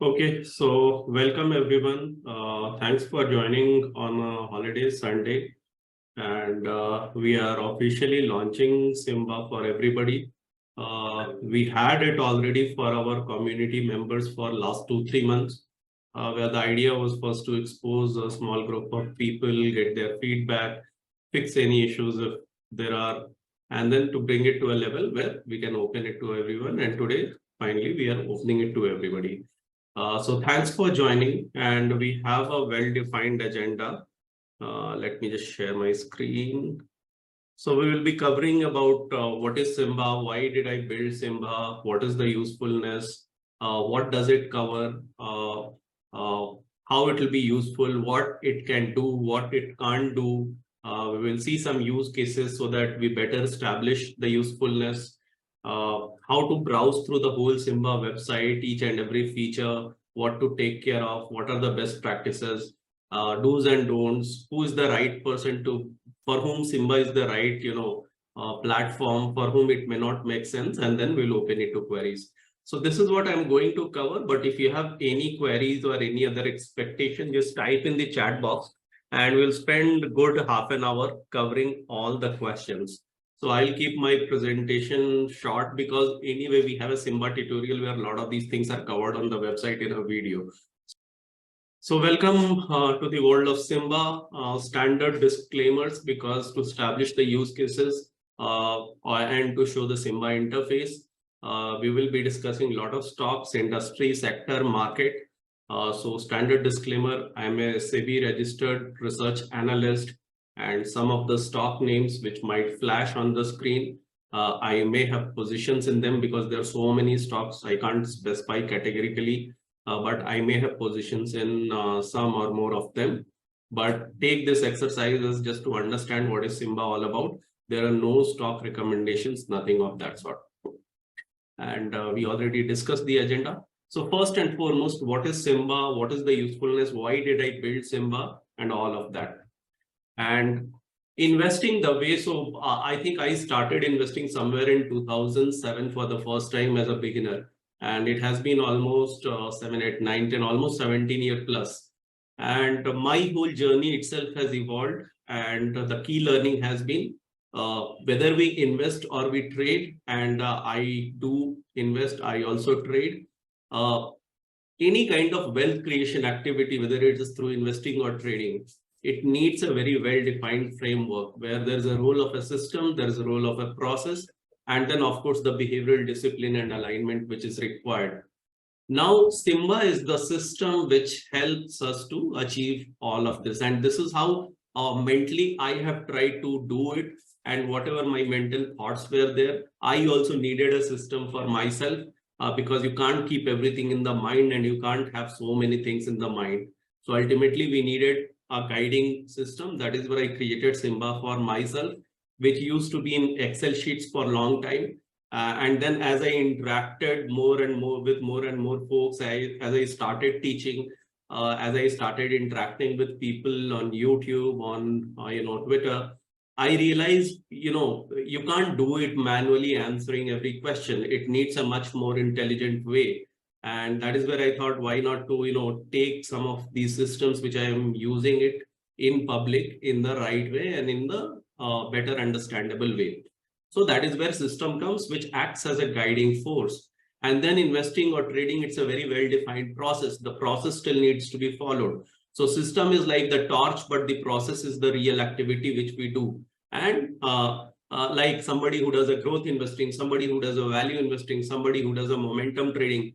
Okay, so welcome everyone. Thanks for joining on a holiday Sunday. And we are officially launching SIMBA for everybody. We had it already for our community members for last 2-3 months, where the idea was first to expose a small group of people, get their feedback, fix any issues if there are, and then to bring it to a level where we can open it to everyone. And today, finally, we are opening it to everybody. So thanks for joining, and we have a well-defined agenda. Let me just share my screen. So we will be covering about what is SIMBA, why did I build SIMBA, what is the usefulness, what does it cover, how it will be useful, what it can do, what it can't do. We will see some use cases so that we better establish the usefulness, how to browse through the whole SIMBA website, each and every feature, what to take care of, what are the best practices, do's and don'ts, who is the right person for whom SIMBA is the right, platform, for whom it may not make sense, and then we'll open it to queries. So this is what I'm going to cover, but if you have any queries or any other expectation, just type in the chat box and we'll spend a good half an hour covering all the questions. So I'll keep my presentation short because anyway, we have a SIMBA tutorial where a lot of these things are covered on the website in a video. So welcome to the world of SIMBA. Standard disclaimers, because to establish the use cases and to show the SIMBA interface, we will be discussing a lot of stocks, industry, sector, market. So standard disclaimer, I'm a SEBI registered research analyst, and some of the stock names which might flash on the screen, I may have positions in them because there are so many stocks, I can't specify categorically. But I may have positions in some or more of them. But take this exercise as just to understand what is SIMBA all about. There are no stock recommendations, nothing of that sort. And we already discussed the agenda. So first and foremost, what is SIMBA? What is the usefulness? Why did I build SIMBA? And all of that. And investing the way, so I think I started investing somewhere in 2007 for the first time as a beginner. And it has been almost 7, 8, 9, 10, almost 17 years plus. And my whole journey itself has evolved. And the key learning has been whether we invest or we trade. And I do invest, I also trade. Any kind of wealth creation activity, whether it is through investing or trading, it needs a very well-defined framework where there's a role of a system, there's a role of a process, and then, of course, the behavioral discipline and alignment which is required. Now, SIMBA is the system which helps us to achieve all of this. And this is how mentally I have tried to do it. And whatever my mental thoughts were there, I also needed a system for myself because you can't keep everything in the mind and you can't have so many things in the mind. So ultimately, we needed a guiding system. That is where I created SIMBA for myself, which used to be in Excel sheets for a long time. And then as I interacted more and more with more and more folks, as I started teaching, as I started interacting with people on YouTube, on Twitter, I realized, you can't do it manually answering every question. It needs a much more intelligent way. And that is where I thought, why not to, take some of these systems which I am using it in public in the right way and in the better understandable way. So that is where system comes, which acts as a guiding force. And then investing or trading, it's a very well-defined process. The process still needs to be followed. So system is like the torch, but the process is the real activity which we do. And like somebody who does a growth investing, somebody who does a value investing, somebody who does a momentum trading,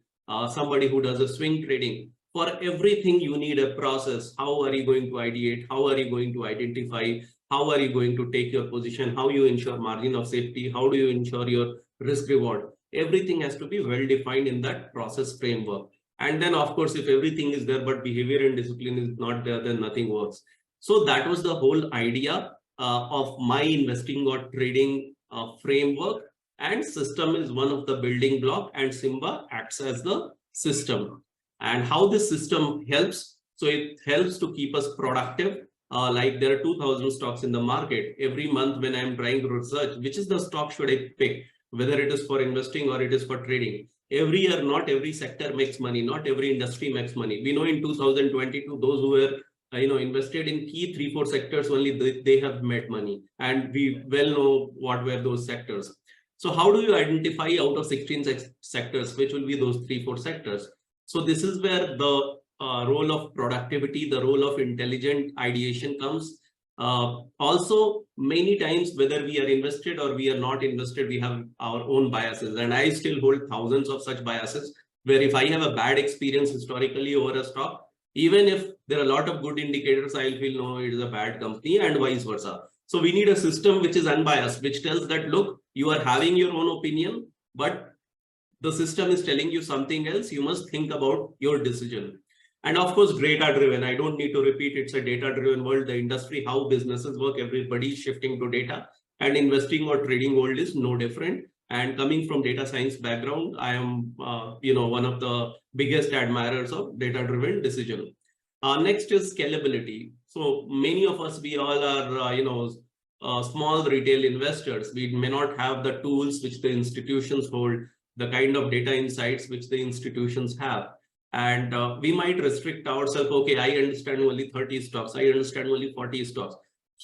somebody who does a swing trading, for everything you need a process. How are you going to ideate? How are you going to identify? How are you going to take your position? How you ensure margin of safety? How do you ensure your risk reward? Everything has to be well defined in that process framework. And then, of course, if everything is there, but behavior and discipline is not there, then nothing works. So that was the whole idea of my investing or trading framework. And system is one of the building block, and SIMBA acts as the system. And how this system helps? So it helps to keep us productive. Like there are 2,000 stocks in the market. Every month when I'm trying to research, which is the stock should I pick, whether it is for investing or it is for trading, every year, not every sector makes money, not every industry makes money. We know in 2022, those who were invested in key 3-4 sectors only, they have made money, and we well know what were those sectors. So how do you identify out of 16 sectors which will be those 3-4 sectors? So this is where the role of productivity, the role of intelligent ideation comes. Also, many times, whether we are invested or we are not invested, we have our own biases, and I still hold thousands of such biases, where if I have a bad experience historically over a stock, even if there are a lot of good indicators, I'll feel no, it is a bad company, and vice versa. So we need a system which is unbiased, which tells that, look, you are having your own opinion, but the system is telling you something else. You must think about your decision. And of course, data driven. I don't need to repeat, it's a data driven world. The industry, how businesses work, everybody is shifting to data, and investing or trading world is no different. And coming from data science background, I am one of the biggest admirers of data driven decision. Next is scalability. So many of us, we all are small retail investors. We may not have the tools which the institutions hold, the kind of data insights which the institutions have. And we might restrict ourselves. Okay, I understand only 30 stocks. I understand only 40 stocks.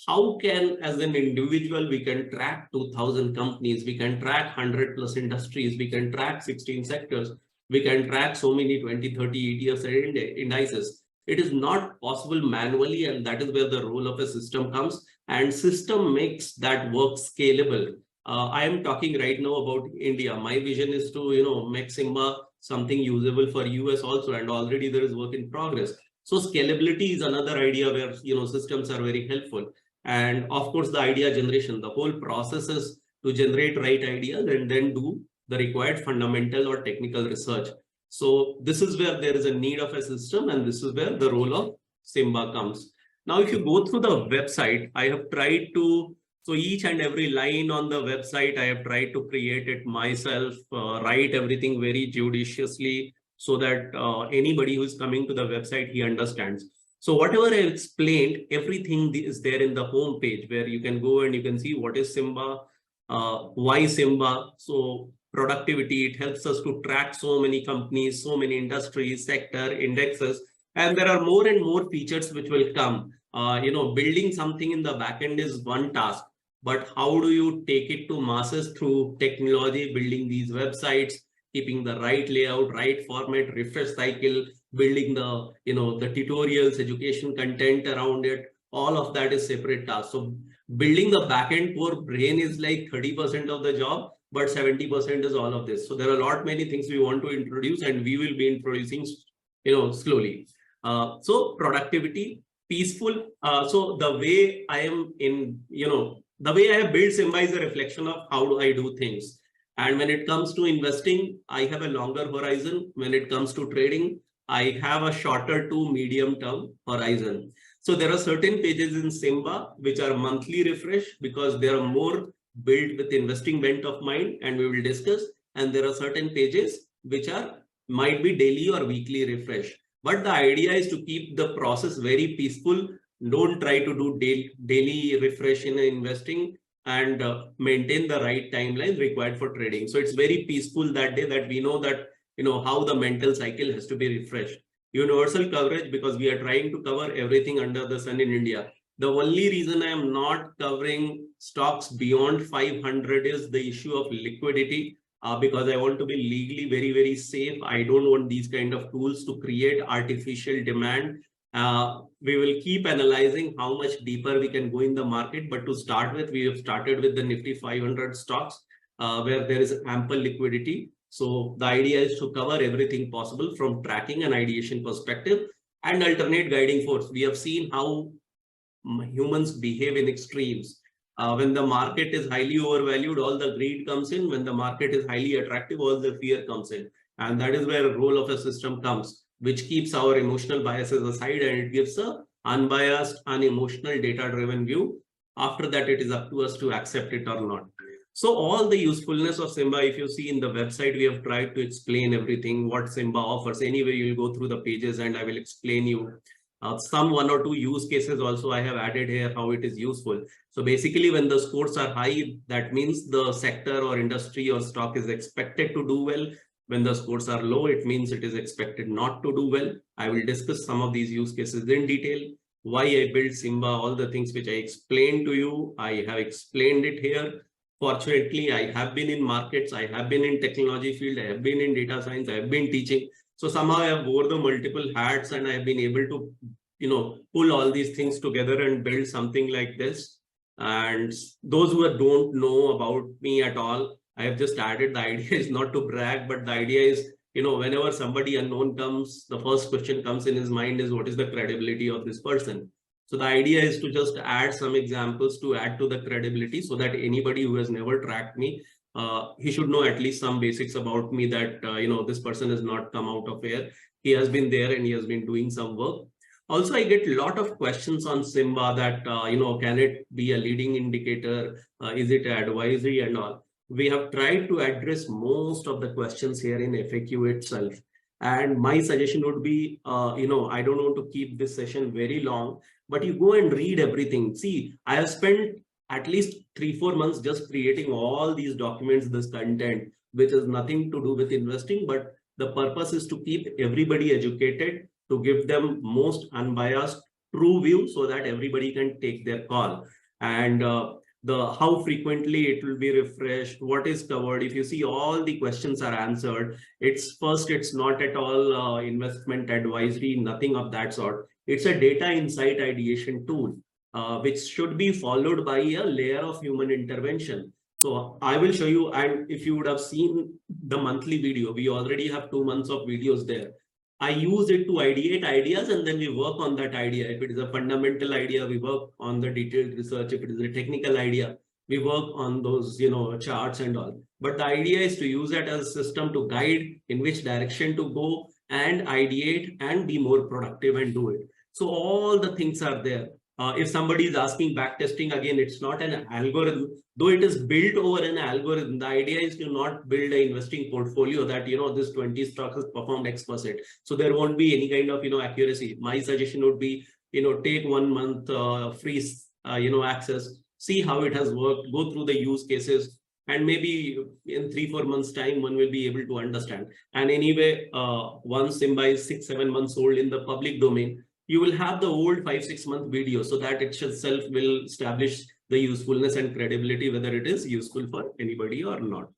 How can, as an individual, we can track 2,000 companies, we can track 100+ industries, we can track 16 sectors, we can track so many 20, 30 ETFs and indices. It is not possible manually, and that is where the role of a system comes, and system makes that work scalable. I am talking right now about India. My vision is to make SIMBA something usable for US also, and already there is work in progress. So scalability is another idea where systems are very helpful. And of course, the idea generation, the whole process is to generate right ideas and then do the required fundamental or technical research. So this is where there is a need of a system, and this is where the role of SIMBA comes. Now, if you go through the website, I have tried to, so each and every line on the website, I have tried to create it myself, write everything very judiciously, so that anybody who is coming to the website, he understands. So whatever I explained, everything is there in the home page, where you can go and you can see what is SIMBA, why SIMBA. So productivity, it helps us to track so many companies, so many industries, sector, indexes, and there are more and more features which will come. Building something in the backend is one task, but how do you take it to masses through technology, building these websites, keeping the right layout, right format, refresh cycle, building the the tutorials, education content around it, all of that is separate tasks. So building the backend core brain is like 30% of the job, but 70% is all of this. So there are a lot many things we want to introduce, and we will be introducing slowly. So productivity, peaceful. So the way I am in, the way I have built SIMBA is a reflection of how do I do things. And when it comes to investing, I have a longer horizon. When it comes to trading, I have a shorter to medium term horizon. So there are certain pages in SIMBA which are monthly refresh, because they are more built with investing bent of mind, and we will discuss. And there are certain pages which might be daily or weekly refresh. But the idea is to keep the process very peaceful. Don't try to do daily refresh in investing, and maintain the right timeline required for trading. So it's very peaceful that day, that we know that how the mental cycle has to be refreshed. Universal coverage, because we are trying to cover everything under the sun in India. The only reason I am not covering stocks beyond 500 is the issue of liquidity, because I want to be legally very, very safe. I don't want these kind of tools to create artificial demand. We will keep analyzing how much deeper we can go in the market. But to start with, we have started with the Nifty 500 stocks, where there is ample liquidity. So the idea is to cover everything possible from tracking and ideation perspective, and alternate guiding force. We have seen how humans behave in extremes. When the market is highly overvalued, all the greed comes in. When the market is highly attractive, all the fear comes in. And that is where the role of a system comes, which keeps our emotional biases aside, and it gives a unbiased, unemotional, data-driven view. After that, it is up to us to accept it or not. So all the usefulness of SIMBA, if you see in the website, we have tried to explain everything, what SIMBA offers. Anyway, you will go through the pages and I will explain you. Some 1 or 2 use cases also I have added here, how it is useful. So basically, when the scores are high, that means the sector or industry or stock is expected to do well. When the scores are low, it means it is expected not to do well. I will discuss some of these use cases in detail. Why I built SIMBA, all the things which I explained to you, I have explained it here. Fortunately, I have been in markets, I have been in technology field, I have been in data science, I have been teaching. So somehow I have wore the multiple hats and I have been able to, pull all these things together and build something like this. And those who don't know about me at all, I have just added. The idea is not to brag, but the idea is, whenever somebody unknown comes, the first question comes in his mind is, what is the credibility of this person? So the idea is to just add some examples to add to the credibility, so that anybody who has never tracked me, he should know at least some basics about me, that, this person has not come out of air. He has been there and he has been doing some work. Also, I get a lot of questions on SIMBA that, can it be a leading indicator? Is it advisory and all? We have tried to address most of the questions here in FAQ itself. And my suggestion would be, I don't want to keep this session very long, but you go and read everything. See, I have spent at least 3-4 months just creating all these documents, this content, which has nothing to do with investing, but the purpose is to keep everybody educated, to give them most unbiased, true view, so that everybody can take their call. And how frequently it will be refreshed, what is covered. If you see, all the questions are answered. It's not at all investment advisory, nothing of that sort. It's a data insight ideation tool, which should be followed by a layer of human intervention. So I will show you, and if you would have seen the monthly video, we already have 2 months of videos there. I use it to ideate ideas, and then we work on that idea. If it is a fundamental idea, we work on the detailed research. If it is a technical idea, we work on those, charts and all. But the idea is to use that as a system to guide in which direction to go and ideate and be more productive and do it. So all the things are there. If somebody is asking backtesting, again, it's not an algorithm, though it is built over an algorithm. The idea is to not build an investing portfolio that, this 20 stocks has performed X%. So there won't be any kind of, accuracy. My suggestion would be, take 1 month free, access, see how it has worked, go through the use cases, and maybe in 3-4 months time, one will be able to understand. And anyway, once SIMBA is 6-7 months old in the public domain, you will have the old 5-6 month video, so that it itself will establish the usefulness and credibility, whether it is useful for anybody or not.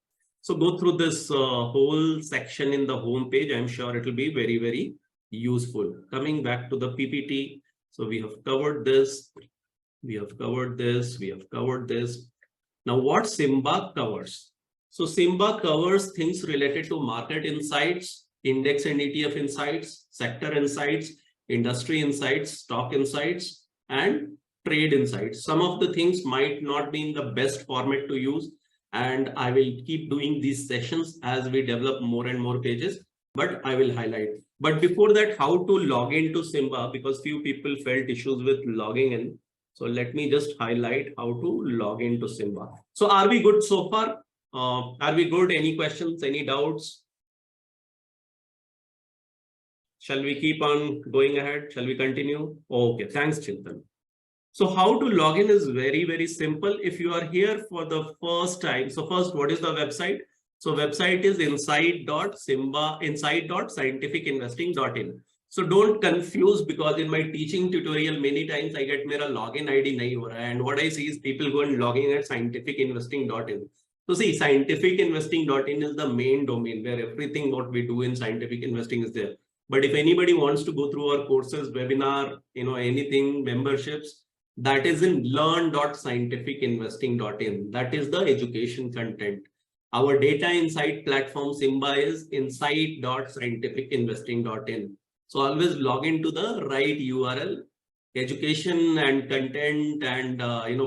So go through this whole section in the home page. I'm sure it will be very, very useful. Coming back to the PPT. So we have covered this. We have covered this. We have covered this. Now what SIMBA covers? So SIMBA covers things related to market insights, index and ETF insights, sector insights, industry insights, stock insights, and trade insights. Some of the things might not be in the best format to use, and I will keep doing these sessions as we develop more and more pages, but I will highlight. But before that, how to log into SIMBA, because few people felt issues with logging in. So let me just highlight how to log into SIMBA. So are we good so far? Are we good? Any questions, any doubts? Shall we keep on going ahead? Shall we continue? Okay, thanks, Chintan. So how to log in is very, very simple. If you are here for the first time, so first, what is the website? So website is inside.scientificinvesting.in. So don't confuse, because in my teaching tutorial, many times I get mera login ID nahi ho raha, and what I see is people go and logging at scientificinvesting.in. So see, scientificinvesting.in is the main domain where everything what we do in scientific investing is there. But if anybody wants to go through our courses, webinar, anything, memberships, that is in learn.scientificinvesting.in. That is the education content. Our data insight platform SIMBA is insight.scientificinvesting.in. So always log into the right URL. Education and content and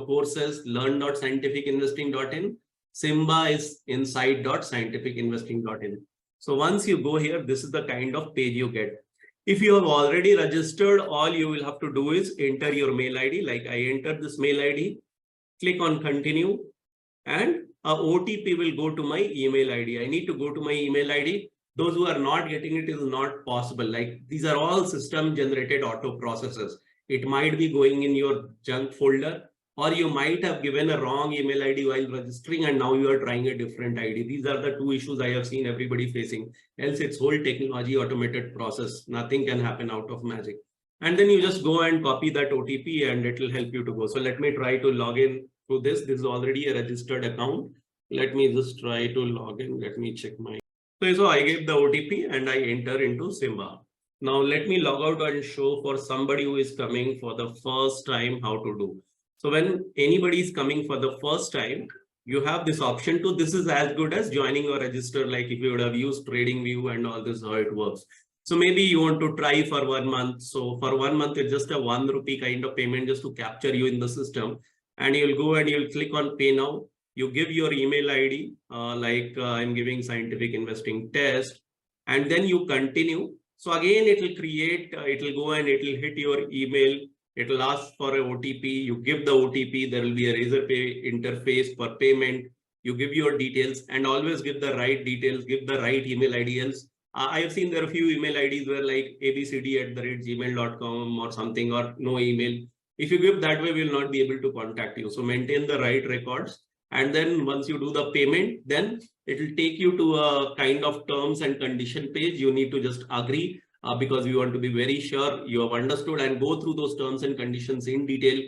courses, learn.scientificinvesting.in. SIMBA is insight.scientificinvesting.in. So once you go here, this is the kind of page you get. If you have already registered, all you will have to do is enter your mail ID. Like I entered this mail ID, click on continue, and a OTP will go to my email ID. I need to go to my email ID. Those who are not getting it is not possible. Like these are all system generated auto processes. It might be going in your junk folder, or you might have given a wrong email ID while registering and now you are trying a different ID. These are the two issues I have seen everybody facing. Else it's whole technology automated process. Nothing can happen out of magic. And then you just go and copy that OTP and it will help you to go. So let me try to log in to this. This is already a registered account. Let me just try to log in. Let me check my. So I gave the OTP and I enter into SIMBA. Now let me log out and show for somebody who is coming for the first time how to do. So when anybody is coming for the first time, you have this option to, this is as good as joining or register, like if you would have used TradingView and all this, how it works. So maybe you want to try for 1 month. So for 1 month, it's just a ₹1 kind of payment just to capture you in the system. And you'll go and you'll click on pay now. You give your email ID, I'm giving scientific investing test, and then you continue. So again, it will create, it will go and it will hit your email. It will ask for a OTP. You give the OTP. There will be a Razorpay interface for payment. You give your details and always give the right details, give the right email ID. Else, I have seen there are a few email IDs where like abcd@gmail.com or something, or no email. If you give that way, we will not be able to contact you. So maintain the right records. And then once you do the payment, then it will take you to a kind of terms and condition page. You need to just agree because we want to be very sure you have understood and go through those terms and conditions in detail.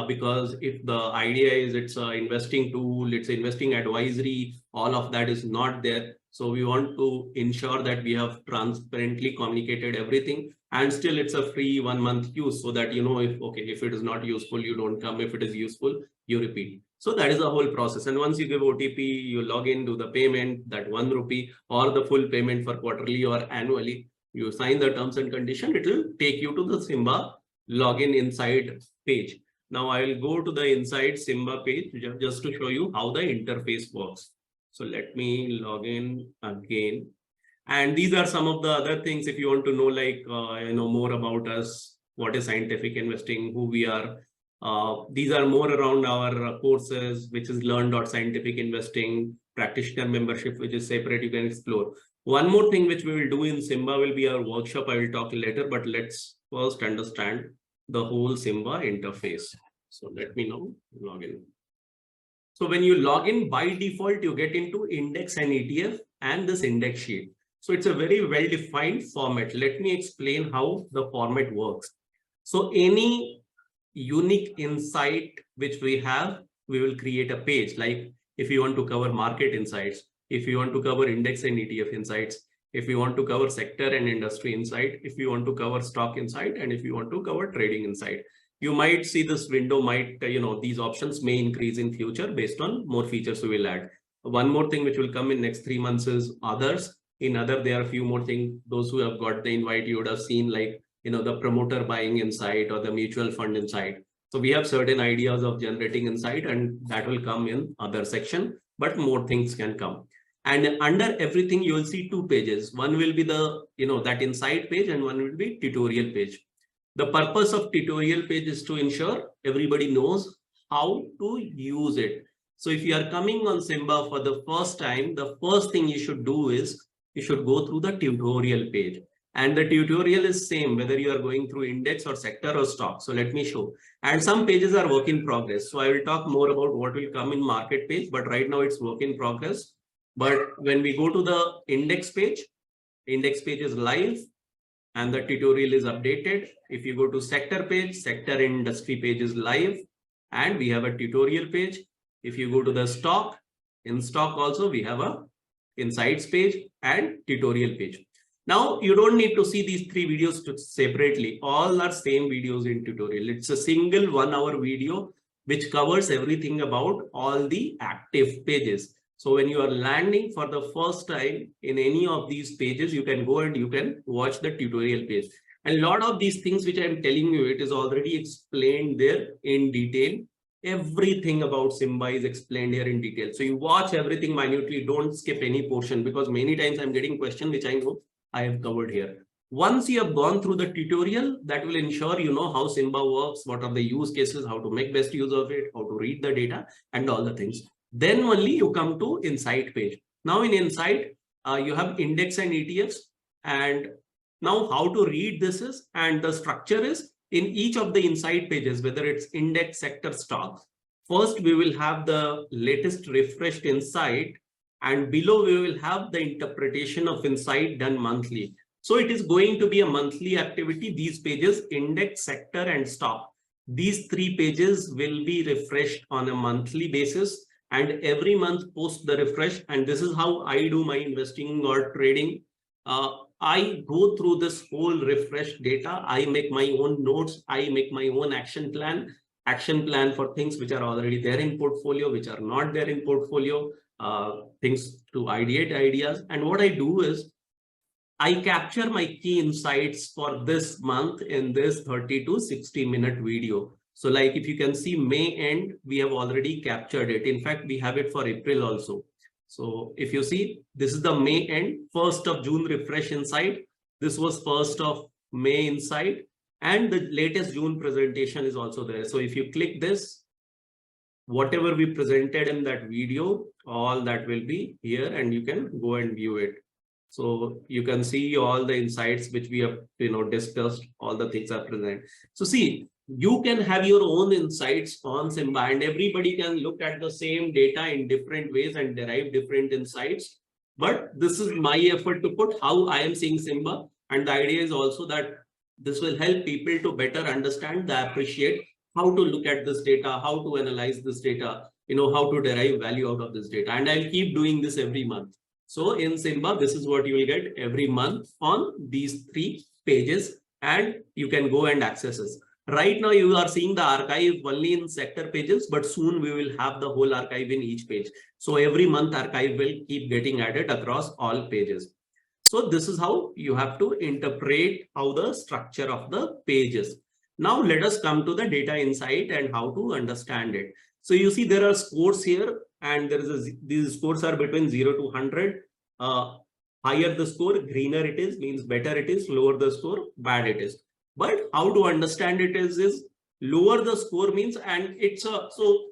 Because if the idea is it's an investing tool, it's investing advisory, all of that is not there. So we want to ensure that we have transparently communicated everything, and still it's a free 1 month use, so that you know if it is not useful, you don't come. If it is useful, you repeat. So that is the whole process. And once you give OTP, you log in, do the payment, that ₹1 or the full payment for quarterly or annually. You sign the terms and condition. It will take you to the SIMBA login inside page. Now I will go to the inside SIMBA page just to show you how the interface works. So let me log in again. And these are some of the other things if you want to know, like, more about us, what is scientific investing, who we are. These are more around our courses, which is learn.scientificinvesting, practitioner membership, which is separate, you can explore. One more thing which we will do in SIMBA will be our workshop. I will talk later, but let's first understand the whole SIMBA interface. So let me now log in. So when you log in, by default, you get into index and ETF and this index sheet. So it's a very well-defined format. Let me explain how the format works. So any unique insight which we have, we will create a page. Like if you want to cover market insights, if you want to cover index and ETF insights, if you want to cover sector and industry insight, if you want to cover stock insight, and if you want to cover trading insight. You might see this window might, these options may increase in future based on more features we will add. One more thing which will come in next 3 months is others. In other, there are a few more things. Those who have got the invite, you would have seen like, the promoter buying insight or the mutual fund insight. So we have certain ideas of generating insight, and that will come in other section, but more things can come. And under everything, you will see 2 pages. One will be the, that insight page, and one will be tutorial page. The purpose of tutorial page is to ensure everybody knows how to use it. So if you are coming on SIMBA for the first time, the first thing you should do is you should go through the tutorial page. And the tutorial is same whether you are going through index or sector or stock. So let me show. And some pages are work in progress. So I will talk more about what will come in market page, but right now it's work in progress. But when we go to the index page is live and the tutorial is updated. If you go to sector page, sector and industry page is live and we have a tutorial page. If you go to the stock, in stock also we have a insights page and tutorial page. Now you don't need to see these 3 videos separately. All are same videos in tutorial. It's a single 1 hour video which covers everything about all the active pages. So when you are landing for the first time in any of these pages, you can go and you can watch the tutorial page. And a lot of these things which I am telling you, it is already explained there in detail. Everything about SIMBA is explained here in detail. So you watch everything minutely, don't skip any portion, because many times I'm getting questions which I know I have covered here. Once you have gone through the tutorial, that will ensure you know how SIMBA works, what are the use cases, how to make best use of it, how to read the data and all the things. Then only you come to insight page. Now in insight, you have index and ETFs, and now how to read this is, and the structure is in each of the insight pages, whether it's index, sector, stock, First, we will have the latest refreshed insight, and below we will have the interpretation of insight done monthly. So it is going to be a monthly activity. These pages, index, sector, and stock. These 3 pages will be refreshed on a monthly basis, and every month post the refresh. And this is how I do my investing or trading. I go through this whole refresh data. I make my own notes. I make my own action plan for things which are already there in portfolio, which are not there in portfolio, things to ideate ideas. And what I do is I capture my key insights for this month in this 30 to 60-minute video. So like if you can see May end, we have already captured it. In fact, we have it for April also. So if you see, this is the May end, 1st of June refresh insight. This was 1st of May insight, and the latest June presentation is also there. So if you click this, whatever we presented in that video, all that will be here, and you can go and view it. So you can see all the insights which we have discussed, all the things are present. So see, you can have your own insights on SIMBA, and everybody can look at the same data in different ways and derive different insights. But this is my effort to put how I am seeing SIMBA. And the idea is also that this will help people to better understand, appreciate how to look at this data, how to analyze this data, how to derive value out of this data. And I'll keep doing this every month. So in SIMBA, this is what you will get every month on these 3 pages, and you can go and access this. Right now, you are seeing the archive only in sector pages, but soon we will have the whole archive in each page. So every month archive will keep getting added across all pages. So this is how you have to interpret how the structure of the pages. Now let us come to the data insight and how to understand it. So you see there are scores here, and these scores are between 0 to 100. Higher the score, greener it is, means better it is. Lower the score, bad it is. But how to understand it is lower the score means, and it's so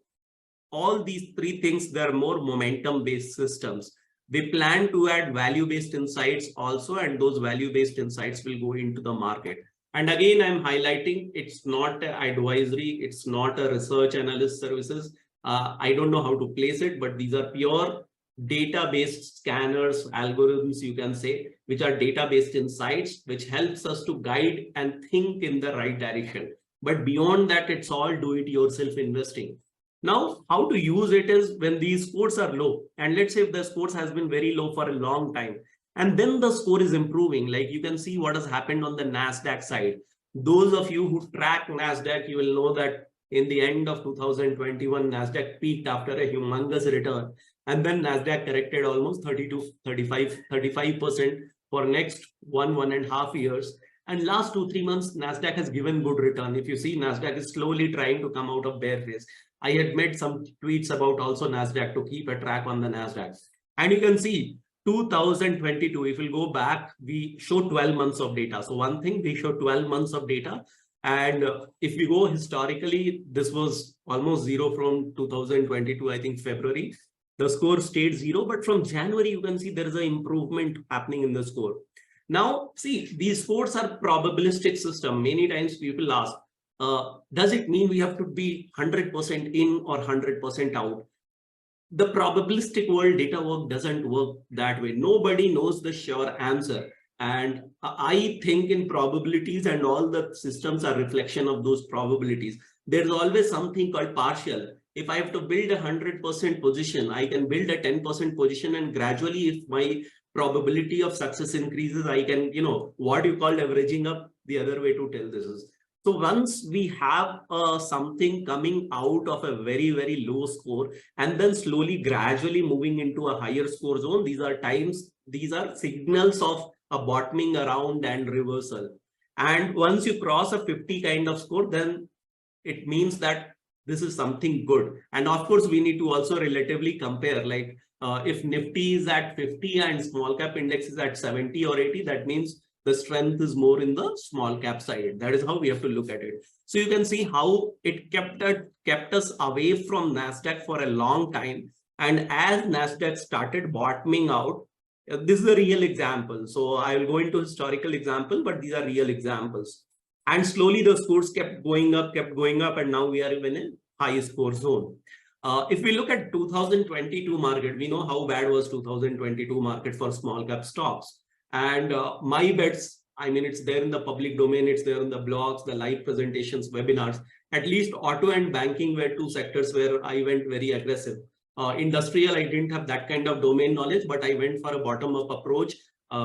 all these 3 things, they are more momentum based systems. We plan to add value based insights also, and those value based insights will go into the market. And again, I'm highlighting, it's not an advisory, it's not a research analyst services. I don't know how to place it, but these are pure data-based scanners, algorithms, you can say, which are data-based insights, which helps us to guide and think in the right direction. But beyond that, it's all do-it-yourself investing. Now, how to use it is when these scores are low, and let's say if the scores has been very low for a long time, and then the score is improving, like you can see what has happened on the NASDAQ side. Those of you who track NASDAQ, you will know that in the end of 2021, NASDAQ peaked after a humongous return. And then NASDAQ corrected almost 30 to 35% for next 1.5 years. And last 2-3 months, NASDAQ has given good return. If you see, NASDAQ is slowly trying to come out of bear phase. I had made some tweets about also NASDAQ to keep a track on the NASDAQ. And you can see 2022, if we go back, we show 12 months of data. So one thing, we show 12 months of data. And if we go historically, this was almost 0 from 2022, I think February. The score stayed 0, but from January, you can see there is an improvement happening in the score. Now, see, these scores are probabilistic system. Many times people ask, does it mean we have to be 100% in or 100% out? The probabilistic world data work doesn't work that way. Nobody knows the sure answer. And I think in probabilities, and all the systems are reflection of those probabilities. There's always something called partial. If I have to build a 100% position, I can build a 10% position, and gradually if my probability of success increases, I can, what you call averaging up, the other way to tell this is. So once we have something coming out of a very, very low score, and then slowly, gradually moving into a higher score zone, these are signals of a bottoming around and reversal. And once you cross a 50 kind of score, then it means that this is something good. And of course, we need to also relatively compare, like if Nifty is at 50 and small cap index is at 70 or 80, that means the strength is more in the small cap side. That is how we have to look at it. So you can see how it kept us away from NASDAQ for a long time. And as NASDAQ started bottoming out, this is a real example. So I will go into historical example, but these are real examples. And slowly the scores kept going up, and now we are even in high score zone. If we look at 2022 market, we know how bad was 2022 market for small cap stocks. And my bets, I mean, it's there in the public domain, it's there in the blogs, the live presentations, webinars. At least auto and banking were two sectors where I went very aggressive. Industrial, I didn't have that kind of domain knowledge, but I went for a bottom-up approach.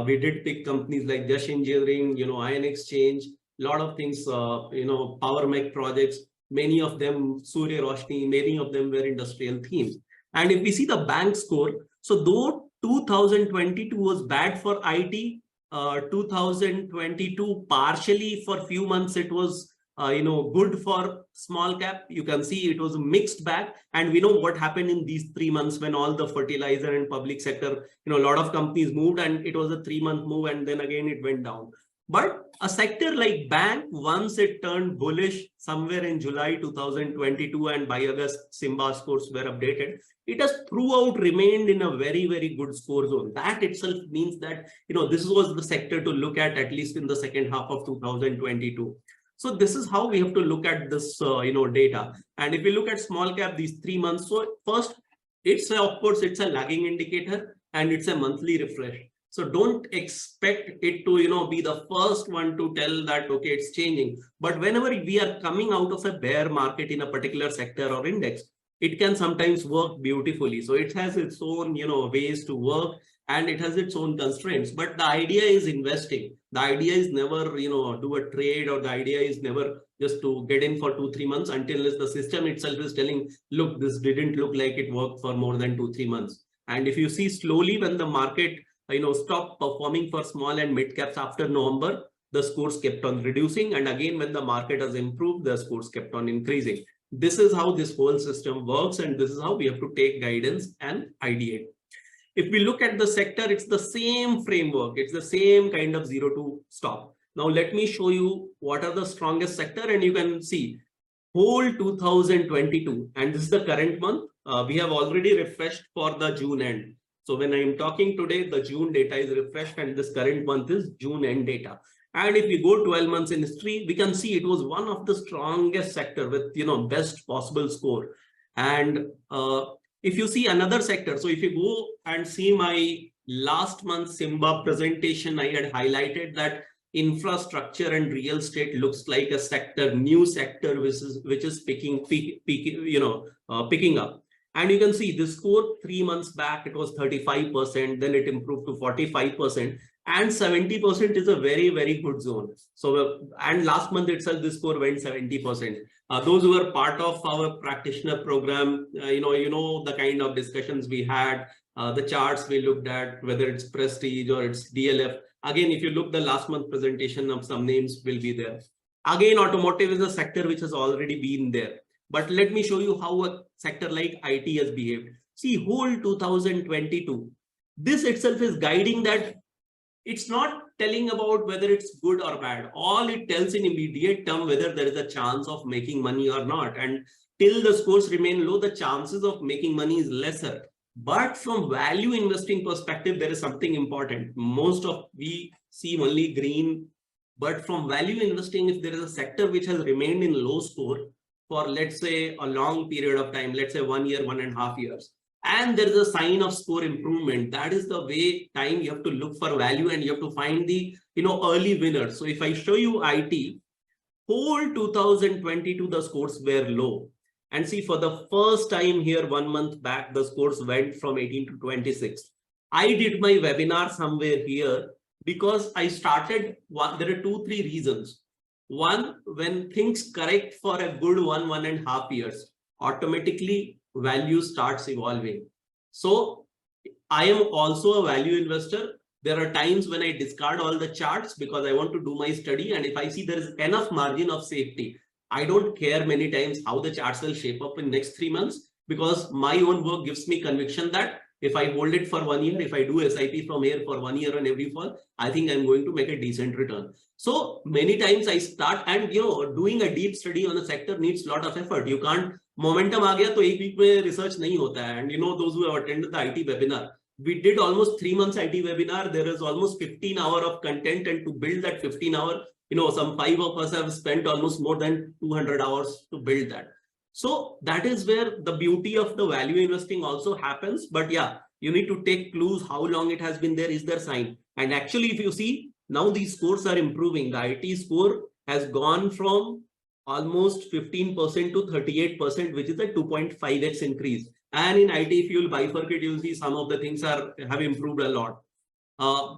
We did pick companies like Just Engineering, Ion Exchange, a lot of things, Power Mech projects, many of them Surya Roshni, many of them were industrial themes. And if we see the bank score, so though 2022 was bad for IT, 2022 partially for few months it was good for small cap. You can see it was a mixed bag, and we know what happened in these 3 months when all the fertilizer and public sector, a lot of companies moved, and it was a 3-month move, and then again it went down. But a sector like bank, once it turned bullish somewhere in July 2022, and by August SIMBA scores were updated, it has throughout remained in a very, very good score zone. That itself means that this was the sector to look at least in the second half of 2022. So this is how we have to look at this data. And if we look at small cap these 3 months, so first of course it's a lagging indicator and it's a monthly refresh. So don't expect it to be the first one to tell that okay, it's changing. But whenever we are coming out of a bear market in a particular sector or index, it can sometimes work beautifully. So it has its own ways to work, and it has its own constraints. But the idea is investing. The idea is never do a trade, or the idea is never just to get in for 2-3 months until the system itself is telling, look, this didn't look like it worked for more than 2-3 months. And if you see slowly when the market stopped performing for small and mid caps after November, the scores kept on reducing, and again when the market has improved, the scores kept on increasing. This is how this whole system works, and this is how we have to take guidance and ideate. If we look at the sector, it's the same framework. It's the same kind of 0 to stop. Now, let me show you what are the strongest sector, and you can see whole 2022, and this is the current month. We have already refreshed for the June end. So when I'm talking today, the June data is refreshed, and this current month is June end data. And if we go 12 months in history, we can see it was one of the strongest sector with best possible score. And if you see another sector, so if you go and see my last month's SIMBA presentation, I had highlighted that infrastructure and real estate looks like a sector, new sector, which is picking up. And you can see this score 3 months back, it was 35%, then it improved to 45%, and 70% is a very, very good zone. So, and last month itself, this score went 70%. Those who were part of our practitioner program, the kind of discussions we had, the charts we looked at, whether it's Prestige or it's DLF. Again, if you look the last month presentation of some names will be there. Again, automotive is a sector which has already been there. But let me show you how a sector like IT has behaved. See, whole 2022, this itself is guiding that it's not telling about whether it's good or bad. All it tells in immediate term whether there is a chance of making money or not. And till the scores remain low, the chances of making money is lesser. But from value investing perspective, there is something important. Most of we see only green, but from value investing, if there is a sector which has remained in low score for, let's say, a long period of time, let's say 1 year, 1.5 years, and there is a sign of score improvement, that is the way time you have to look for value, and you have to find the early winners. So if I show you IT, whole 2022, the scores were low. And see, for the first time here, 1 month back, the scores went from 18 to 26. I did my webinar somewhere here because I started, there are 2-3 reasons. One, when things correct for a good 1.5 years, automatically value starts evolving. So I am also a value investor. There are times when I discard all the charts because I want to do my study. And if I see there is enough margin of safety, I don't care many times how the charts will shape up in next 3 months, because my own work gives me conviction that if I hold it for 1 year, if I do SIP from here for 1 year on every fall, I think I'm going to make a decent return. So many times I start, and doing a deep study on a sector needs a lot of effort. You can't, momentum aa gaya to ek week mein research nahi hota hai. And those who have attended the IT webinar, we did almost 3 months IT webinar. There is almost 15 hours of content, and to build that 15 hour, some 5 of us have spent almost more than 200 hours to build that. So that is where the beauty of the value investing also happens. But yeah, you need to take clues how long it has been there, is there sign. And actually, if you see, now these scores are improving. The IT score has gone from almost 15% to 38%, which is a 2.5x increase. And in IT, if you will bifurcate, you'll see some of the things have improved a lot.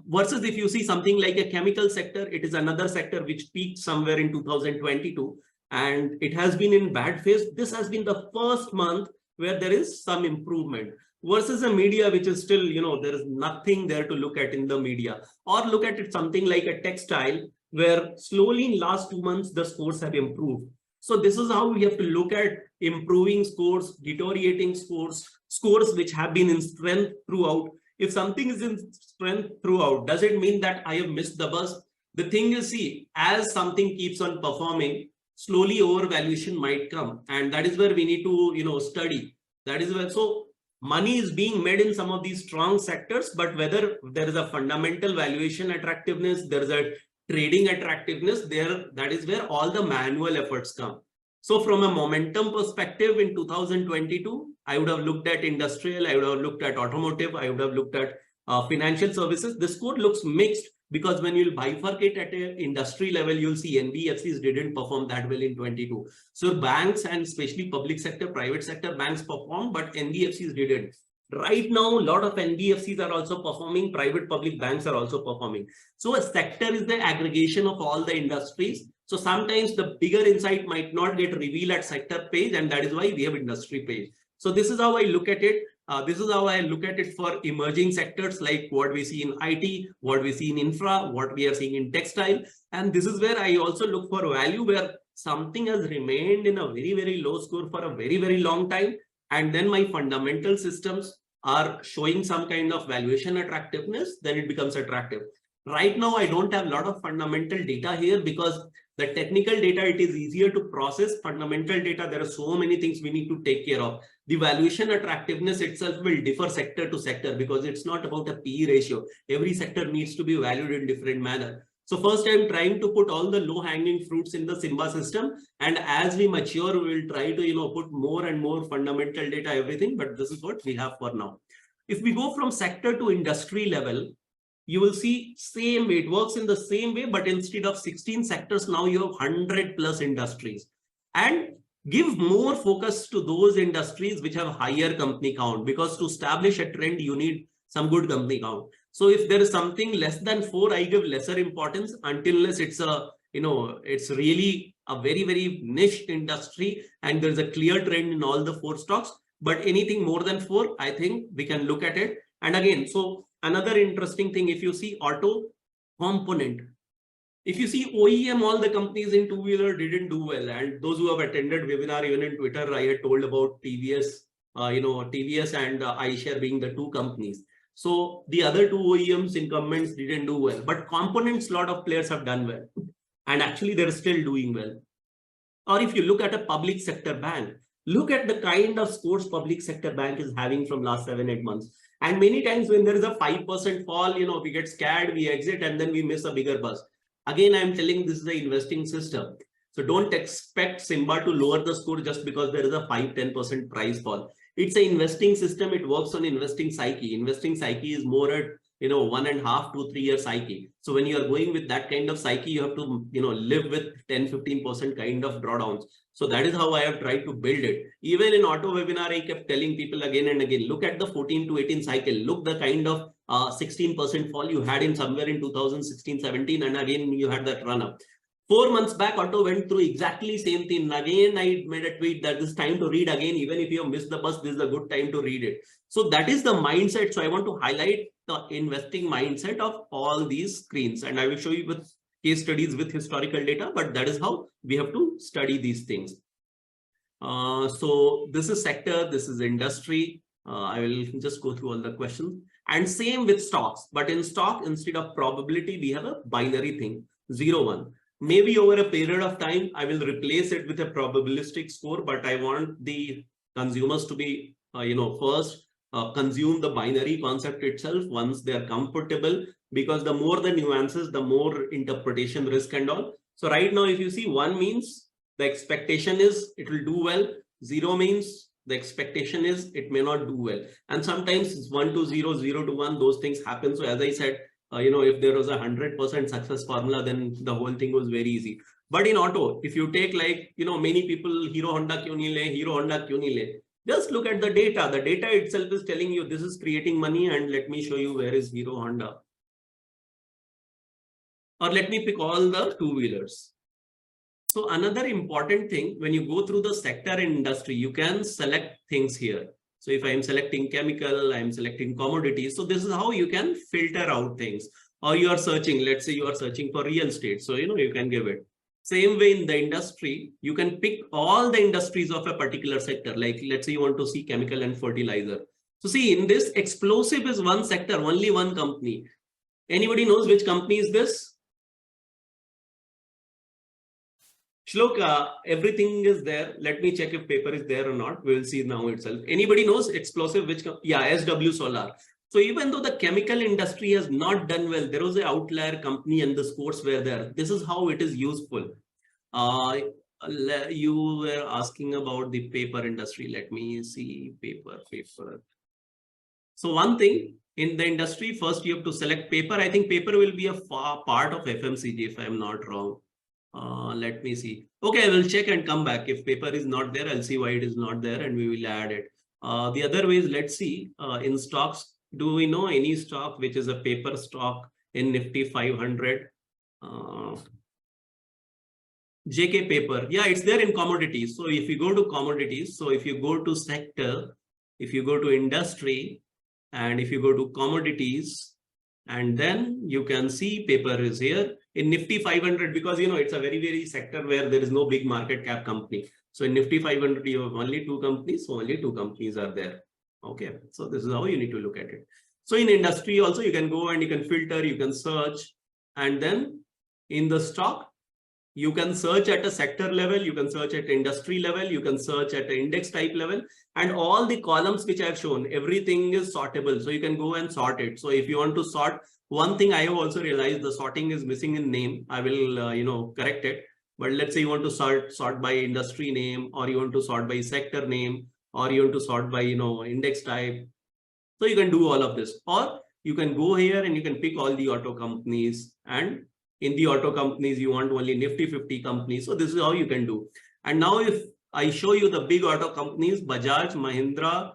Versus if you see something like a chemical sector, it is another sector which peaked somewhere in 2022, and it has been in bad phase. This has been the first month where there is some improvement. Versus a media, which is still, there is nothing there to look at in the media. Or look at it something like a textile, where slowly in last 2 months, the scores have improved. So this is how we have to look at improving scores, deteriorating scores, scores which have been in strength throughout. If something is in strength throughout, does it mean that I have missed the bus? The thing is, see, as something keeps on performing, slowly overvaluation might come. And that is where we need to, study. That is where, so money is being made in some of these strong sectors, but whether there is a fundamental valuation attractiveness, there is a trading attractiveness there, that is where all the manual efforts come. So from a momentum perspective in 2022, I would have looked at industrial, I would have looked at automotive, I would have looked at financial services. This score looks mixed because when you'll bifurcate at an industry level, you'll see NBFCs didn't perform that well in 22. So banks and especially public sector, private sector banks performed, but NBFCs didn't. Right now, a lot of NBFCs are also performing, private public banks are also performing. So a sector is the aggregation of all the industries. So sometimes the bigger insight might not get revealed at sector page, and that is why we have industry page. So this is how I look at it. This is how I look at it for emerging sectors like what we see in IT, what we see in infra, what we are seeing in textile. And this is where I also look for value where something has remained in a very, very low score for a very, very long time. And then my fundamental systems are showing some kind of valuation attractiveness, then it becomes attractive. Right now, I don't have a lot of fundamental data here because the technical data, it is easier to process. Fundamental data, there are so many things we need to take care of. The valuation attractiveness itself will differ sector to sector because it's not about a PE ratio. Every sector needs to be valued in different manner. So first, I'm trying to put all the low-hanging fruits in the SIMBA system. And as we mature, we will try to put more and more fundamental data, everything. But this is what we have for now. If we go from sector to industry level, you will see same way. It works in the same way, but instead of 16 sectors, now you have 100 plus industries. And give more focus to those industries which have higher company count, because to establish a trend, you need some good company count. So if there is something less than 4, I give lesser importance until unless it's a, it's really a very, very niche industry and there's a clear trend in all the 4 stocks. But anything more than 4, I think we can look at it. And again, so another interesting thing, if you see auto component, if you see OEM, all the companies in two-wheeler didn't do well. And those who have attended webinar, even in Twitter, I had told about TVS, TVS and iShare being the 2 companies. So the other 2 OEMs incumbents didn't do well, but components, a lot of players have done well. And actually they're still doing well. Or if you look at a public sector bank, look at the kind of scores public sector bank is having from last 7-8 months. And many times when there is a 5% fall, we get scared, we exit, and then we miss a bigger buzz. Again, I'm telling this is the investing system. So don't expect SIMBA to lower the score just because there is a 5-10% price fall. It's an investing system. It works on investing psyche. Investing psyche is more at 1.5 to 3 year psyche. So when you are going with that kind of psyche, you have to live with 10-15% kind of drawdowns. So that is how I have tried to build it. Even in auto webinar, I kept telling people again and again, look at the 14 to 18 cycle. Look the kind of 16% fall you had in somewhere in 2016-17, and again you had that run up. 4 months back, auto went through exactly same thing. Again, I made a tweet that this time to read again. Even if you have missed the bus, this is a good time to read it. So that is the mindset. So I want to highlight the investing mindset of all these screens, and I will show you with case studies with historical data, but that is how we have to study these things. So this is sector, this is industry. I will just go through all the questions. And same with stocks, but in stock, instead of probability, we have a binary thing, 0-1. Maybe over a period of time, I will replace it with a probabilistic score, but I want the consumers to be, first consume the binary concept itself once they are comfortable, because the more the nuances, the more interpretation risk and all. So right now, if you see 1 means the expectation is it will do well, 0 means the expectation is it may not do well. And sometimes it's 1 to 0, 0 to 1, those things happen. So as I said, if there was a 100% success formula, then the whole thing was very easy. But in auto, if you take like, many people, Hero Honda kyun nahi le, Hero Honda kyun nahi le, just look at the data. The data itself is telling you this is creating money, and let me show you where is Hero Honda. Or let me pick all the two-wheelers. So another important thing, when you go through the sector and industry, you can select things here. So if I'm selecting chemical, I'm selecting commodities. So this is how you can filter out things. Or you are searching, let's say you are searching for real estate. So, you can give it. Same way in the industry, you can pick all the industries of a particular sector. Like let's say you want to see chemical and fertilizer. So see, in this explosive is one sector, only one company. Anybody knows which company is this? Shlok, everything is there. Let me check if paper is there or not. We will see now itself. Anybody knows explosive? Which? Yeah, SW Solar. So even though the chemical industry has not done well, there was an outlier company and the scores were there. This is how it is useful. You were asking about the paper industry. Let me see paper. So one thing in the industry, first you have to select paper. I think paper will be a part of FMCG if I am not wrong. Let me see. Okay, I will check and come back. If paper is not there, I'll see why it is not there and we will add it. The other way is, let's see, in stocks, do we know any stock which is a paper stock in Nifty 500? JK paper. Yeah, it's there in commodities. So if you go to commodities, so if you go to sector, if you go to industry, and if you go to commodities, and then you can see paper is here in Nifty 500, because it's a very, very sector where there is no big market cap company. So in Nifty 500, you have only 2 companies. So only 2 companies are there. Okay. So this is how you need to look at it. So in industry also, you can go and you can filter, you can search. And then in the stock, you can search at a sector level, you can search at industry level, you can search at an index type level, and all the columns which I have shown, everything is sortable. So you can go and sort it. So if you want to sort, one thing I have also realized, the sorting is missing in name. I will, correct it. But let's say you want to sort by industry name, or you want to sort by sector name, or you want to sort by, index type. So you can do all of this, or you can go here and you can pick all the auto companies, and in the auto companies, you want only Nifty 50 companies. So this is how you can do. And now if I show you the big auto companies, Bajaj, Mahindra,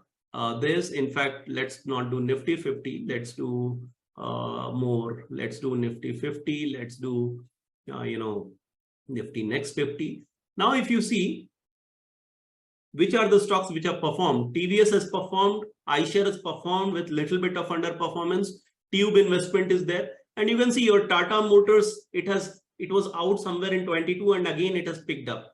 in fact, let's not do Nifty 50. Let's do more. Let's do Nifty 50. Let's do, Nifty Next 50. Now, if you see, which are the stocks which have performed? TVS has performed, iShares has performed with little bit of underperformance. Tube Investment is there. And you can see your Tata Motors, it was out somewhere in 22 and again it has picked up.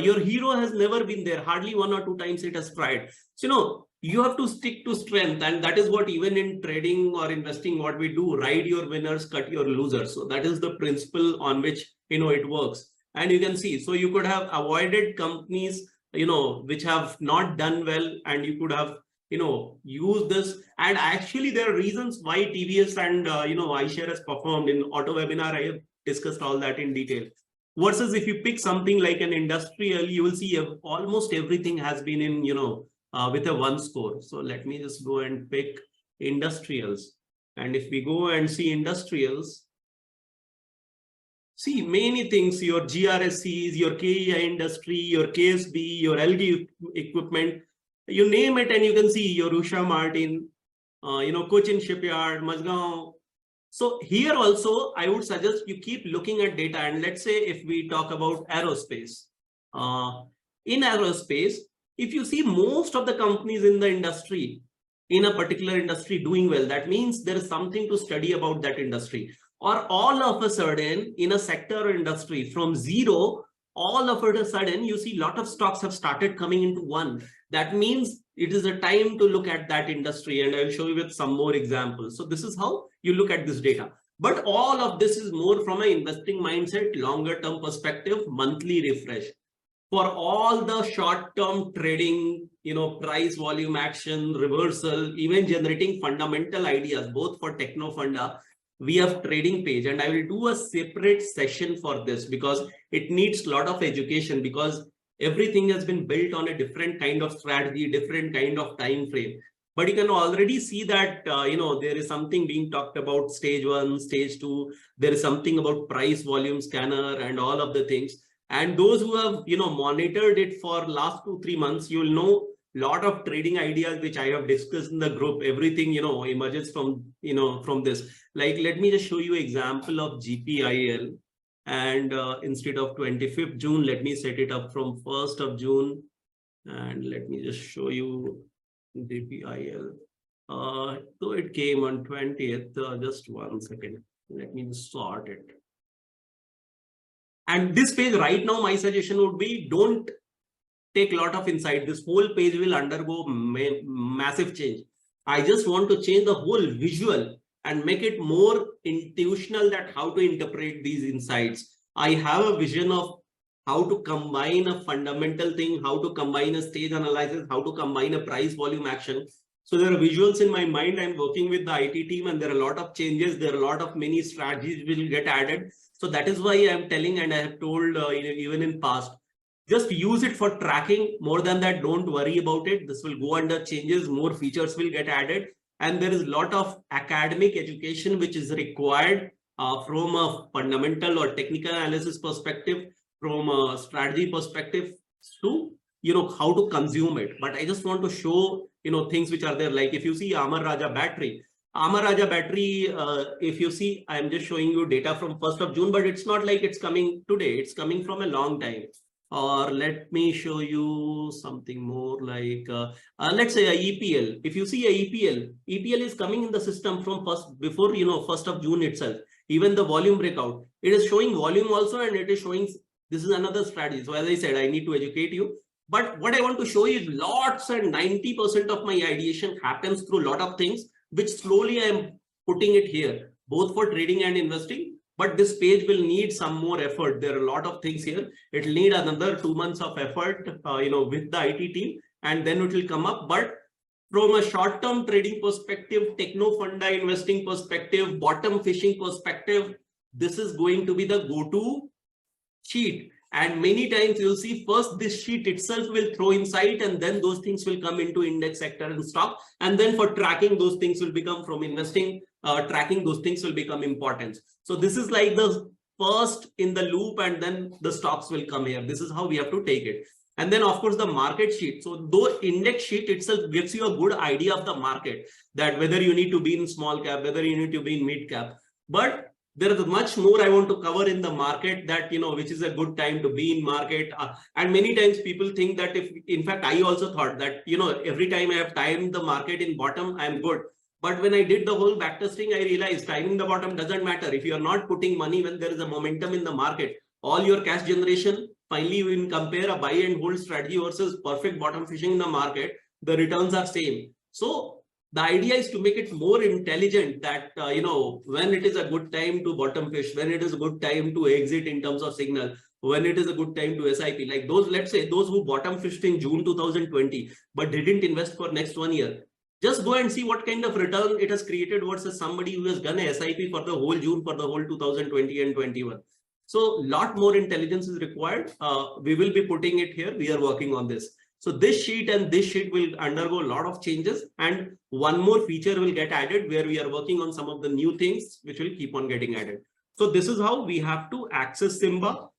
Your Hero has never been there. Hardly 1 or 2 times it has tried. So, you have to stick to strength, and that is what even in trading or investing, what we do, ride your winners, cut your losers. So that is the principle on which, it works. And you can see, so you could have avoided companies, which have not done well, and you could have, use this. And actually there are reasons why TVS and iShares has performed. In auto webinar, I have discussed all that in detail. Versus if you pick something like an industrial, you will see almost everything has been in, with a 1 score. So let me just go and pick industrials. And if we go and see industrials, see many things, your GRSCs, your KEI industry, your KSB, your LG equipment, you name it, and you can see your Usha Martin, Cochin Shipyard, Mazgaon. So here also, I would suggest you keep looking at data. And let's say if we talk about aerospace, in aerospace, if you see most of the companies in the industry, in a particular industry doing well, that means there is something to study about that industry. Or all of a sudden in a sector or industry from 0, all of a sudden you see a lot of stocks have started coming into 1. That means it is a time to look at that industry, and I will show you with some more examples. So this is how you look at this data. But all of this is more from an investing mindset, longer term perspective, monthly refresh. For all the short-term trading, price volume action, reversal, even generating fundamental ideas, both for Techno Funda, we have trading page, and I will do a separate session for this because it needs a lot of education, because Everything has been built on a different kind of strategy, different kind of time frame. But you can already see that, there is something being talked about stage 1, stage 2. There is something about price volume scanner and all of the things. And those who have, monitored it for last 2-3 months, you will know lot of trading ideas which I have discussed in the group. Everything, emerges from, from this. Like, let me just show you example of GPIL. And instead of 25th June, let me set it up from 1st of June. And let me just show you GPIL. So it came on 20th. Just 1 second. Let me just sort it. And this page right now, my suggestion would be, don't take a lot of insight. This whole page will undergo massive change. I just want to change the whole visual and make it more intuitional that how to interpret these insights. I have a vision of how to combine a fundamental thing, how to combine a stage analysis, how to combine a price volume action. So there are visuals in my mind. I'm working with the IT team and there are a lot of changes. There are a lot of many strategies will get added. So that is why I'm telling, and I have told even in past, just use it for tracking. More than that, don't worry about it. This will go under changes, more features will get added. And there is a lot of academic education which is required from a fundamental or technical analysis perspective, from a strategy perspective, to how to consume it. But I just want to show things which are there. Like if you see Amar Raja battery, if you see, I'm just showing you data from 1st of June, but it's not like it's coming today. It's coming from a long time. Or let me show you something more like, let's say a EPL. If you see a EPL is coming in the system from before 1st of June itself. Even the volume breakout, it is showing volume also, and it is showing, this is another strategy. So as I said, I need to educate you. But what I want to show you is lots, and 90% of my ideation happens through a lot of things, which slowly I am putting it here, both for trading and investing. But this page will need some more effort. There are a lot of things here. It will need another 2 months of effort, with the IT team, and then it will come up. But from a short-term trading perspective, techno-funda investing perspective, bottom fishing perspective, this is going to be the go-to sheet. And many times you'll see first this sheet itself will throw insight, and then those things will come into index, sector and stock. And then for tracking, those things will become, from investing, tracking, those things will become important. So this is like the first in the loop, and then the stocks will come here. This is how we have to take it. And then of course the market sheet. So though index sheet itself gives you a good idea of the market, that whether you need to be in small cap, whether you need to be in mid cap, but there is much more I want to cover in the market, that which is a good time to be in market. And many times people think that, if in fact I also thought that every time I have timed the market in bottom, I'm good. But when I did the whole backtesting, I realized timing the bottom doesn't matter. If you are not putting money when there is a momentum in the market, all your cash generation, finally when compare a buy and hold strategy versus perfect bottom fishing in the market, the returns are same. So the idea is to make it more intelligent, that, when it is a good time to bottom fish, when it is a good time to exit in terms of signal, when it is a good time to SIP. Like those, let's say those who bottom fished in June 2020, but didn't invest for next 1 year, just go and see what kind of return it has created versus somebody who has done a SIP for the whole June, for the whole 2020 and 21. So lot more intelligence is required. We will be putting it here. We are working on this. So this sheet and this sheet will undergo a lot of changes, and one more feature will get added where we are working on some of the new things which will keep on getting added. So this is how we have to access SIMBA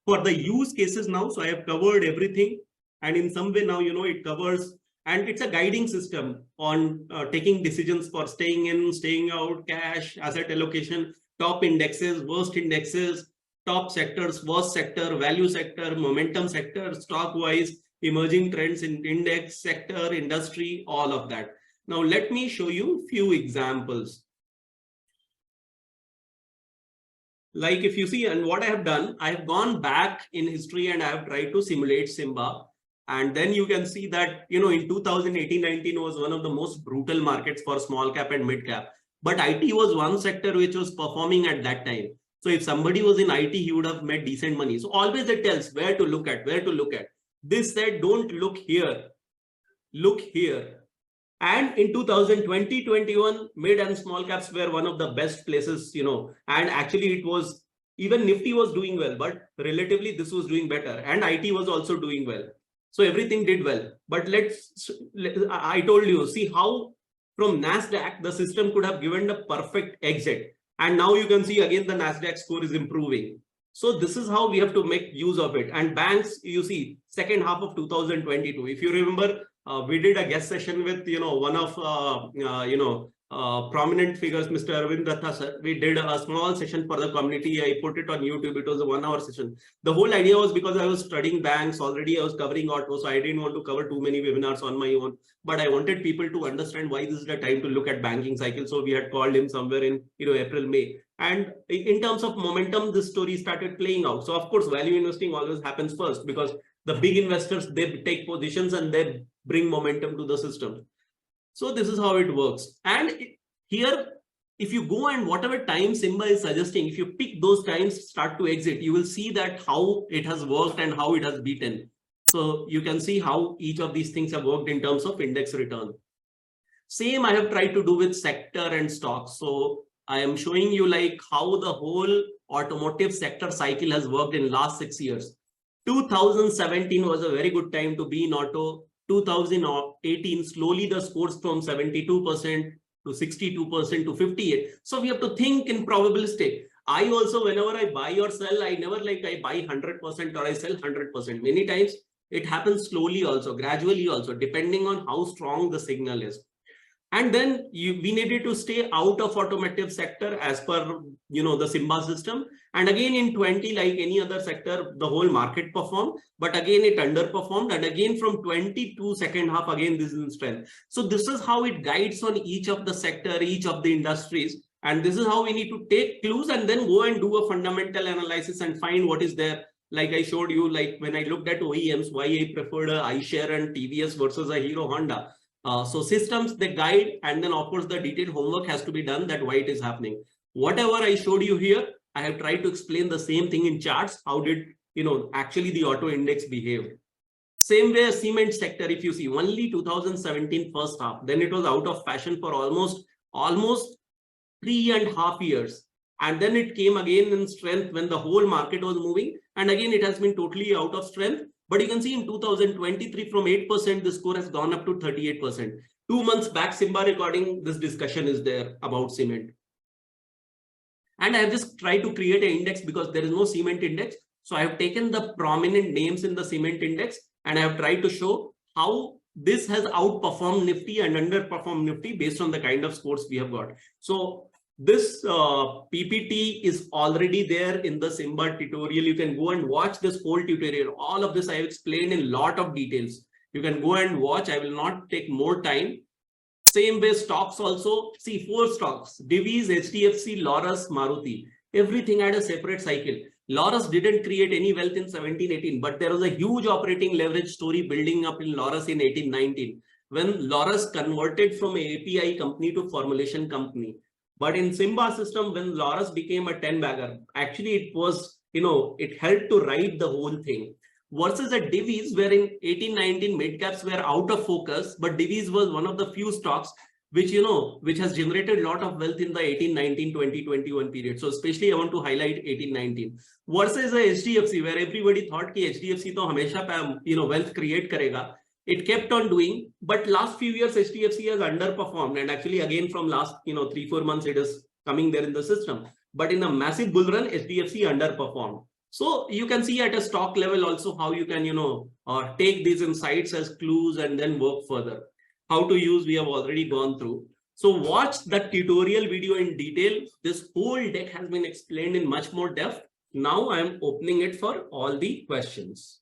for the use cases now. So I have covered everything, and in some way now, it covers, and it's a guiding system on taking decisions for staying in, staying out, cash, asset allocation, top indexes, worst indexes, top sectors, worst sector, value sector, momentum sector, stock wise, emerging trends in index, sector, industry, all of that. Now let me show you few examples. Like if you see, and what I have done, I have gone back in history and I have tried to simulate SIMBA. And then you can see that, in 2018-19 was one of the most brutal markets for small cap and mid cap. But IT was one sector which was performing at that time. So if somebody was in IT, he would have made decent money. So always it tells where to look at, This said, don't look here, look here. And in 2020-21, mid and small caps were one of the best places, and actually it was even Nifty was doing well, but relatively this was doing better, and IT was also doing well. So everything did well. But I told you, see how from NASDAQ, the system could have given a perfect exit. And now you can see again, the NASDAQ score is improving. So this is how we have to make use of it. And banks, you see, second half of 2022, if you remember, we did a guest session with, one of, prominent figures, Mr. Arvind Datta sir. We did a small session for the community. I put it on YouTube. It was a 1 hour session. The whole idea was because I was studying banks already. I was covering auto, so I didn't want to cover too many webinars on my own. But I wanted people to understand why this is the time to look at banking cycle. So we had called him somewhere in April, May. And in terms of momentum, this story started playing out. So of course, value investing always happens first, because the big investors, they take positions and they bring momentum to the system. So this is how it works. And here, if you go and whatever time SIMBA is suggesting, if you pick those times, start to exit, you will see that how it has worked and how it has beaten. So you can see how each of these things have worked in terms of index return. Same I have tried to do with sector and stocks. So I am showing you like how the whole automotive sector cycle has worked in last 6 years. 2017 was a very good time to be in auto. 2018, slowly the scores from 72% to 62% to 58%. So we have to think in probabilistic. I also, whenever I buy or sell, I never I buy 100% or I sell 100%. Many times it happens slowly also, gradually also, depending on how strong the signal is. And then we needed to stay out of automotive sector as per, the SIMBA system. And again, in 20, like any other sector, the whole market performed, but again, it underperformed. And again, from 20 to second half, again, this is in strength. So this is how it guides on each of the sector, each of the industries. And this is how we need to take clues and then go and do a fundamental analysis and find what is there. Like I showed you, like when I looked at OEMs, why I preferred a iShare and TVS versus a Hero Honda. So systems, they guide, and then of course the detailed homework has to be done that why it is happening. Whatever I showed you here, I have tried to explain the same thing in charts. How did, actually the auto index behave? Same way cement sector, if you see only 2017 first half, then it was out of fashion for almost 3.5 years. And then it came again in strength when the whole market was moving. And again, it has been totally out of strength. But you can see in 2023, from 8%, the score has gone up to 38%. 2 months back, SIMBA recording, this discussion is there about cement. And I have just tried to create an index because there is no cement index. So I have taken the prominent names in the cement index and I have tried to show how this has outperformed Nifty and underperformed Nifty based on the kind of scores we have got. So this PPT is already there in the SIMBA tutorial. You can go and watch this whole tutorial. All of this I have explained in a lot of details. You can go and watch. I will not take more time. Same way stocks also. See, 4 stocks: Divi's, HDFC, Laurus, Maruti. Everything had a separate cycle. Laurus didn't create any wealth in 17-18, but there was a huge operating leverage story building up in Laurus in 18-19 when Laurus converted from an API company to formulation company. But in SIMBA system, when Laurus became a 10-bagger, actually it was, it helped to ride the whole thing. Versus a Divi's, where in 18-19 mid-caps were out of focus, but Divi's was one of the few stocks which, which has generated a lot of wealth in the 18-19, 20-21 period. So especially I want to highlight 18-19. Versus a HDFC, where everybody thought कि HDFC to hamesha, wealth create karega. It kept on doing, but last few years HDFC has underperformed, and actually again from last 3-4 months it is coming there in the system. But in a massive bull run, HDFC underperformed. So you can see at a stock level also how you can take these insights as clues and then work further. How to use, we have already gone through. So watch that tutorial video in detail. This whole deck has been explained in much more depth. Now I am opening it for all the questions.